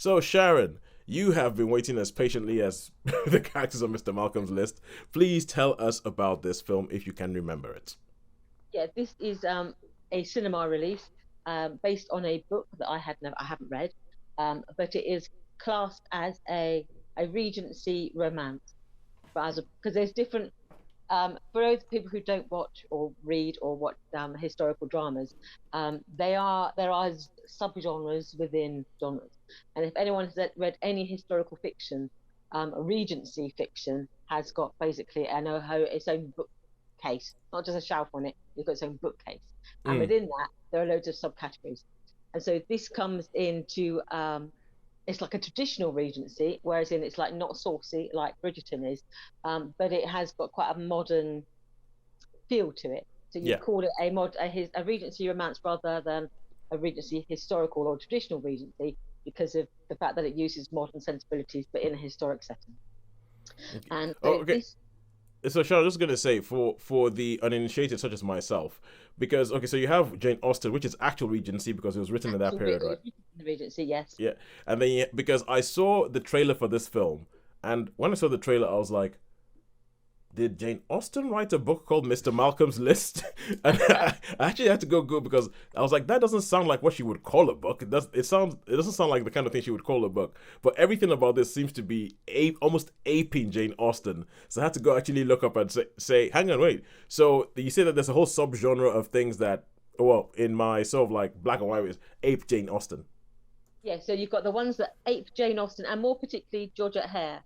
So, Sharon, you have been waiting as patiently as the characters on Mr. Malcolm's list. Please tell us about this film if you can remember it. Yeah, this is a cinema release based on a book that I haven't read, but it is classed as a Regency romance. But as because there's different for those people who don't watch or read or watch historical dramas, there are subgenres within genres. And if anyone has read any historical fiction, Regency fiction has got basically its own bookcase, not just a shelf on it. You've got its own bookcase, and Mm, within that there are loads of subcategories. And so this comes into it's like a traditional Regency, whereas it's like not saucy like Bridgerton is, but it has got quite a modern feel to it. So yeah. you'd call it a Regency romance rather than a Regency historical or traditional Regency because of the fact that it uses modern sensibilities but in a historic setting. Okay. And Oh, so okay. this So, Sharon, I was just gonna say for the uninitiated such as myself, because okay, so you have Jane Austen, which is actual Regency because it was written in that period, right? the Regency, yes. Yeah, and then because I saw the trailer for this film, and when I saw the trailer, I was like, did Jane Austen write a book called Mr. Malcolm's List? And I actually had to go because I was like, that doesn't sound like what she would call a book. It doesn't sound like the kind of thing she would call a book. But everything about this seems to be almost aping Jane Austen. So I had to go actually look up and say, hang on, wait. So you say that there's a whole subgenre of things that, well, in my sort of like black and white ways, ape Jane Austen. Yeah, so you've got the ones that ape Jane Austen and more particularly Georgette Hare,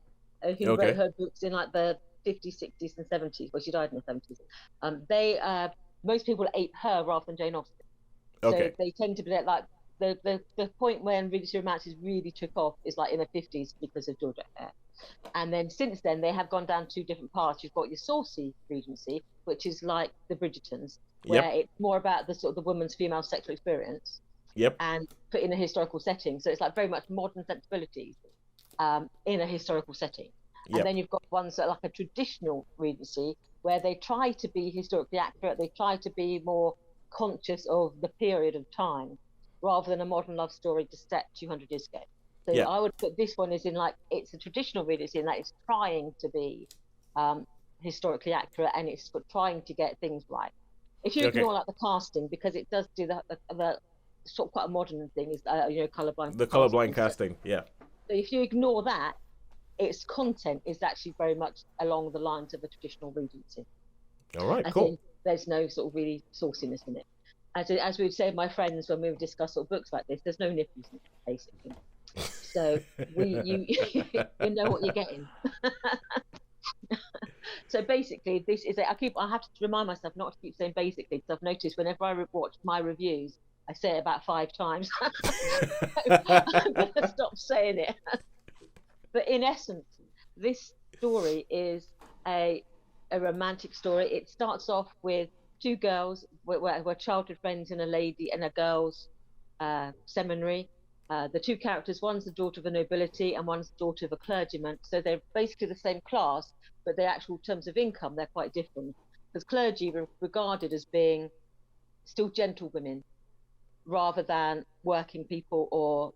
who wrote Okay. her books in like the 50s, 60s, and 70s. Well, she died in the 70s. They Most people ape her rather than Jane Austen. So Okay. they tend to be like the point when Regency romances really took off is like in the 50s because of Georgette Hare. And then since then they have gone down two different paths. You've got your saucy Regency, which is like the Bridgertons, where Yep. it's more about the sort of the woman's female sexual experience Yep. and put in a historical setting. So it's like very much modern sensibilities in a historical setting. And Yep. then you've got ones that are like a traditional Regency, where they try to be historically accurate, they try to be more conscious of the period of time, rather than a modern love story just set 200 years ago. So Yeah. I would put this one as in like it's a traditional Regency in that it's trying to be um, historically accurate and it's trying to get things right. If you Okay. ignore like the casting, because it does do the sort of quite a modern thing is colorblind The colorblind casting. So casting. Yeah. if you ignore that, its content is actually very much along the lines of a traditional Regency, All right. as Cool. in there's no sort of really sauciness in it. As we've said, my friends, when we would discuss sort of books like this, there's no nipples in it, basically. So you know what you're getting. So basically, this is I have to remind myself not to keep saying basically because I've noticed whenever I watch my reviews, I say it about 5 times. I'm gonna stop saying it. But in essence, this story is a a romantic story. It starts off with two girls we're childhood friends in a lady and a girl's seminary. The two characters, one's the daughter of a nobility and one's the daughter of a clergyman. So they're basically the same class, but their actual terms of income, they're quite different. Because clergy were regarded as being still gentlewomen rather than working people, or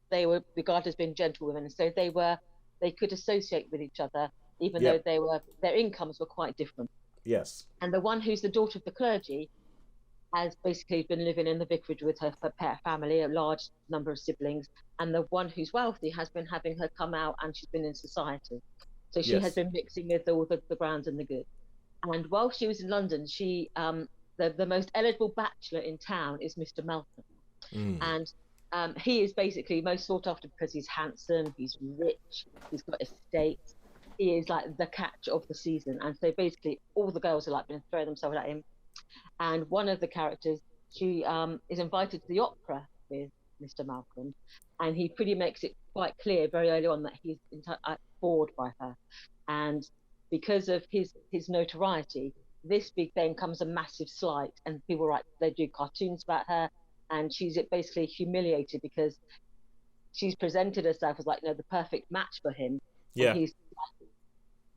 they were regarded as being gentlewomen. So they could associate with each other, even though Yep. their incomes were quite different. Yes. And the one who's the daughter of the clergy has basically been living in the vicarage with her family, a large number of siblings. And the one who's wealthy has been having her come out and she's been in society. So she has Yes. been mixing with all the brands and the good. And while she was in London, the most eligible bachelor in town is Mr. Malcolm. Mm. And he is basically most sought after because he's handsome, he's rich, he's got estates. He is like the catch of the season. And so basically all the girls are like been throwing themselves at him, and one of the characters, she is invited to the opera with Mr. Malcolm, and he pretty makes it quite clear very early on that he's bored by her, and because of his notoriety, this big then comes a massive slight, and people write they do cartoons about her, and she's basically humiliated because she's presented herself as like the perfect match for him, and Yeah. he's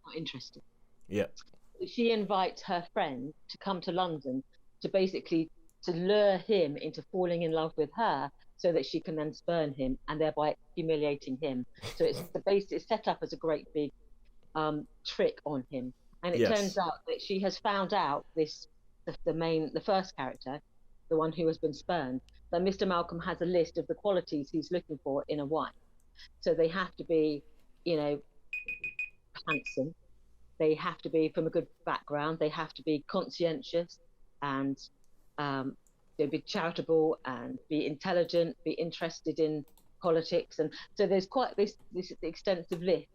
not interested. Yeah. She invites her friend to come to London to basically to lure him into falling in love with her so that she can then spurn him and thereby humiliating him. So it's the base. It's set up as a great big trick on him, and it turns out that she has found out this the first character, the one who has been spurned, that Mr. Malcolm has a list of the qualities he's looking for in a wife. So they have to be, handsome. They have to be from a good background. They have to be conscientious, and be charitable, and be intelligent, be interested in politics. And so there's quite this extensive list.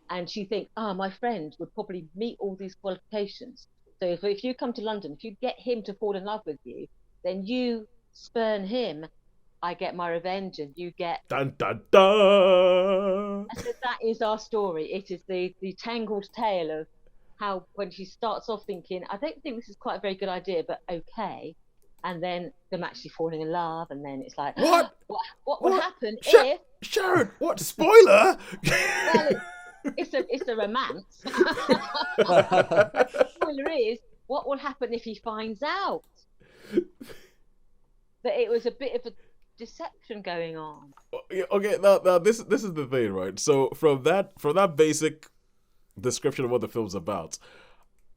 And she thinks, my friend would probably meet all these qualifications. So if you come to London, if you get him to fall in love with you, then you spurn him, I get my revenge, and you get... Dun, dun, dun. So that is our story. It is the tangled tale of how, when she starts off thinking, I don't think this is quite a very good idea, but okay, and then them actually falling in love, and then it's like, what would happen if... Sharon, what? Spoiler? Well, it's a romance. Spoiler is, what will happen if he finds out that it was a bit of a deception going on? Okay, now this is the thing, right? So from that basic description of what the film's about,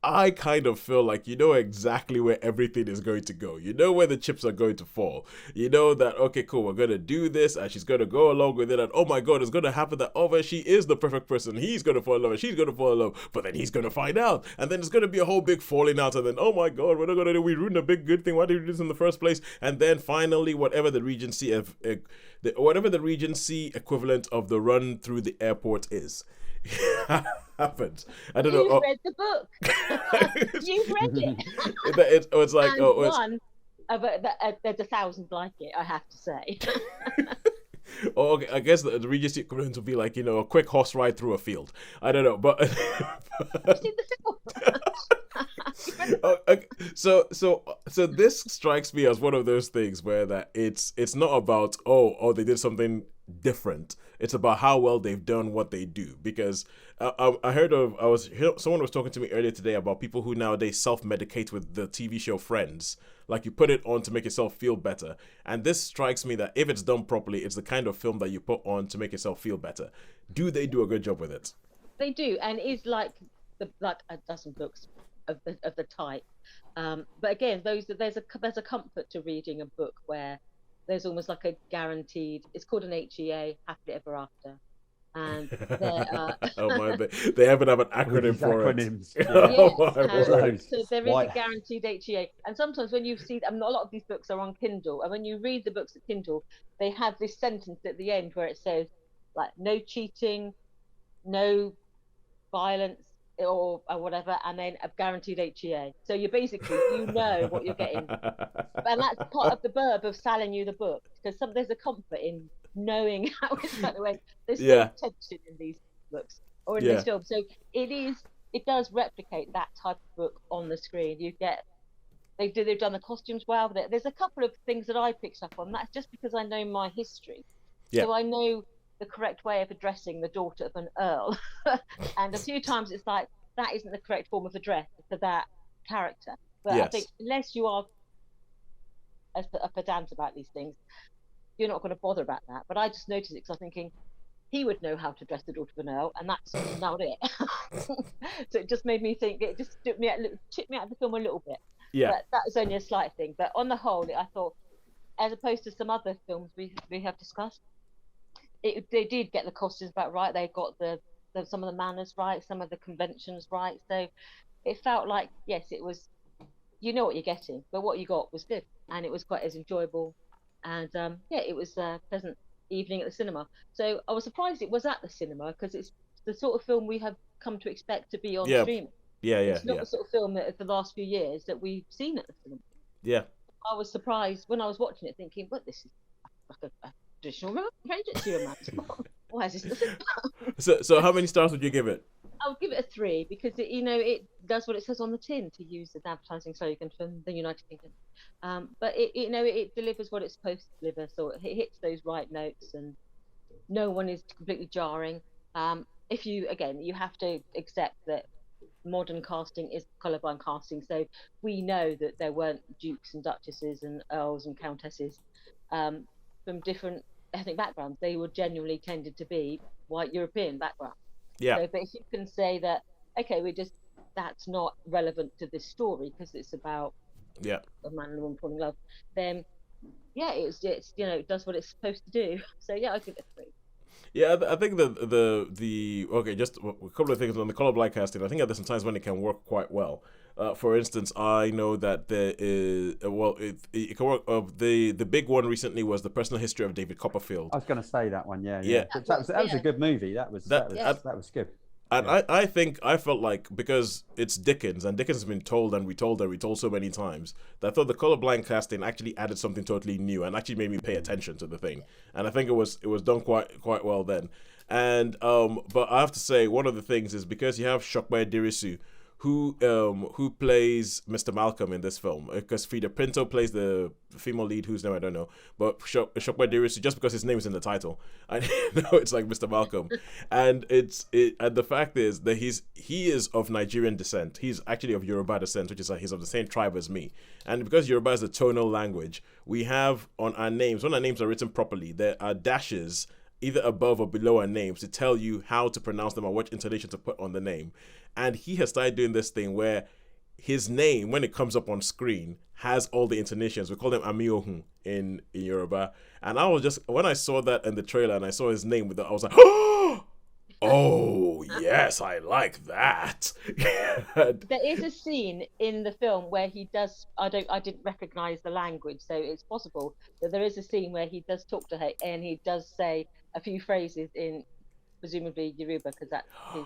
I kind of feel like you know exactly where everything is going to go. You know where the chips are going to fall. You know that, okay, cool, we're going to do this, and she's going to go along with it, and oh my god, it's going to happen that, oh, she is the perfect person. He's going to fall in love, and she's going to fall in love, but then he's going to find out, and then it's going to be a whole big falling out, and then, oh my god, we're not going to do, we ruined a big good thing, why did we do this in the first place? And then finally, whatever the Regency equivalent of the run through the airport is, happens. I don't know. You've read the book. You've read it. It's like, there's 1,000 like it, I have to say. Okay, I guess the Regency equivalent would be like, a quick horse ride through a field. I don't know, but You've seen the film. Okay, so this strikes me as one of those things where that it's not about they did something different. It's about how well they've done what they do. Because someone was talking to me earlier today about people who nowadays self-medicate with the TV show Friends. Like, you put it on to make yourself feel better. And this strikes me that if it's done properly, it's the kind of film that you put on to make yourself feel better. Do they do a good job with it? They do, and it's like a dozen books of the type. But again, there's a comfort to reading a book where there's almost like a guaranteed. It's called an HEA, happily ever after, and they haven't have an acronym for acronyms. it. So there is a guaranteed HEA, and sometimes when you see, a lot of these books are on Kindle, and when you read the books at Kindle, they have this sentence at the end where it says, like, no cheating, no violence, or whatever, and then a guaranteed HEA. So you basically, know what you're getting, and that's part of the verb of selling you the book, because there's a comfort in knowing how it's going to end. There's no tension in these books or in this film, so it does replicate that type of book on the screen. They've done the costumes well. There's a couple of things that I picked up on. That's just because I know my history, so I know the correct way of addressing the daughter of an earl. And a few times it's like, that isn't the correct form of address for that character. But I think unless you are a pedant about these things, you're not going to bother about that. But I just noticed it because I was thinking, he would know how to address the daughter of an earl, and that's not it. So it just made me think, it just took me out of the film a little bit. Yeah. But that was only a slight thing. But on the whole, I thought, as opposed to some other films we have discussed, they did get the costumes about right. They got some of the manners right, some of the conventions right. So it felt like, yes, it was, you know what you're getting, but what you got was good, and it was quite as enjoyable. And it was a pleasant evening at the cinema. So I was surprised it was at the cinema, because it's the sort of film we have come to expect to be on streaming. It's not the sort of film that the last few years that we've seen at the cinema. Yeah. I was surprised when I was watching it, thinking, "What, this is like a traditional Regency romance. Why is this?" So how many stars would you give it? I would give it a 3, because it does what it says on the tin, to use an advertising slogan from the United Kingdom. But it delivers what it's supposed to deliver. So it hits those right notes, and no one is completely jarring. You have to accept that modern casting is colourblind casting. So we know that there weren't dukes and duchesses and earls and countesses. from different ethnic backgrounds. They were genuinely tended to be white European backgrounds. Yeah. So, but if you can say that, okay, that's not relevant to this story because it's about Yeah. a man and a woman falling in love, then yeah, it's it does what it's supposed to do. So yeah, I think it's great. Yeah, I think the okay, just a couple of things on the colorblind casting. I think there's sometimes when it can work quite well. For instance, I know that there is it can work. The big one recently was the personal history of David Copperfield. I was going to say that one. Yeah. Yeah. That was a good movie. That was good. And I think I felt like because it's Dickens and Dickens has been told and retold and retold so many times that I thought the colorblind casting actually added something totally new and actually made me pay attention to the thing. And I think it was done quite well then. And but I have to say one of the things is because you have Sope Dirisu who plays Mr. Malcolm in this film, because Freida Pinto plays the female lead whose name I don't know, but Sope Dirisu, just because his name is in the title, I know it's like Mr. Malcolm, and and the fact is that he is of Nigerian descent. He's actually of Yoruba descent, which is like he's of the same tribe as me, and because Yoruba is a tonal language, we have on our names, when our names are written properly, there are dashes either above or below our names to tell you how to pronounce them or what intonation to put on the name. And he has started doing this thing where his name, when it comes up on screen, has all the intonations. We call them Amiohun in Yoruba. And I was just, when I saw that in the trailer and I saw his name, I was like, oh, yes, I like that. There is a scene in the film where he does, I didn't recognize the language, so it's possible that there is a scene where he does talk to her and he does say a few phrases in presumably Yoruba, because that's his.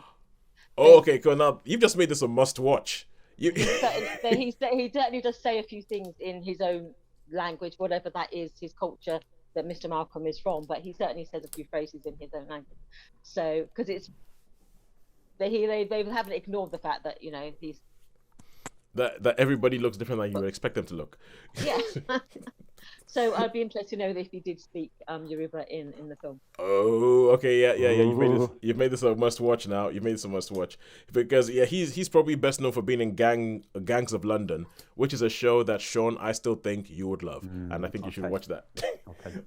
Oh, okay, cool. Now you've just made this a must-watch. He certainly does say a few things in his own language, whatever that is, his culture that Mr. Malcolm is from. But he certainly says a few phrases in his own language. So, because they haven't ignored the fact that he's that everybody looks different than you would expect them to look. Yeah. So I'd be interested to know if he did speak Yoruba in the film. Oh, okay, yeah. You've made this a must watch now. You've made this a must watch because he's probably best known for being in Gangs of London, which is a show that Sean I still think you would love, and I think you should watch that. Okay.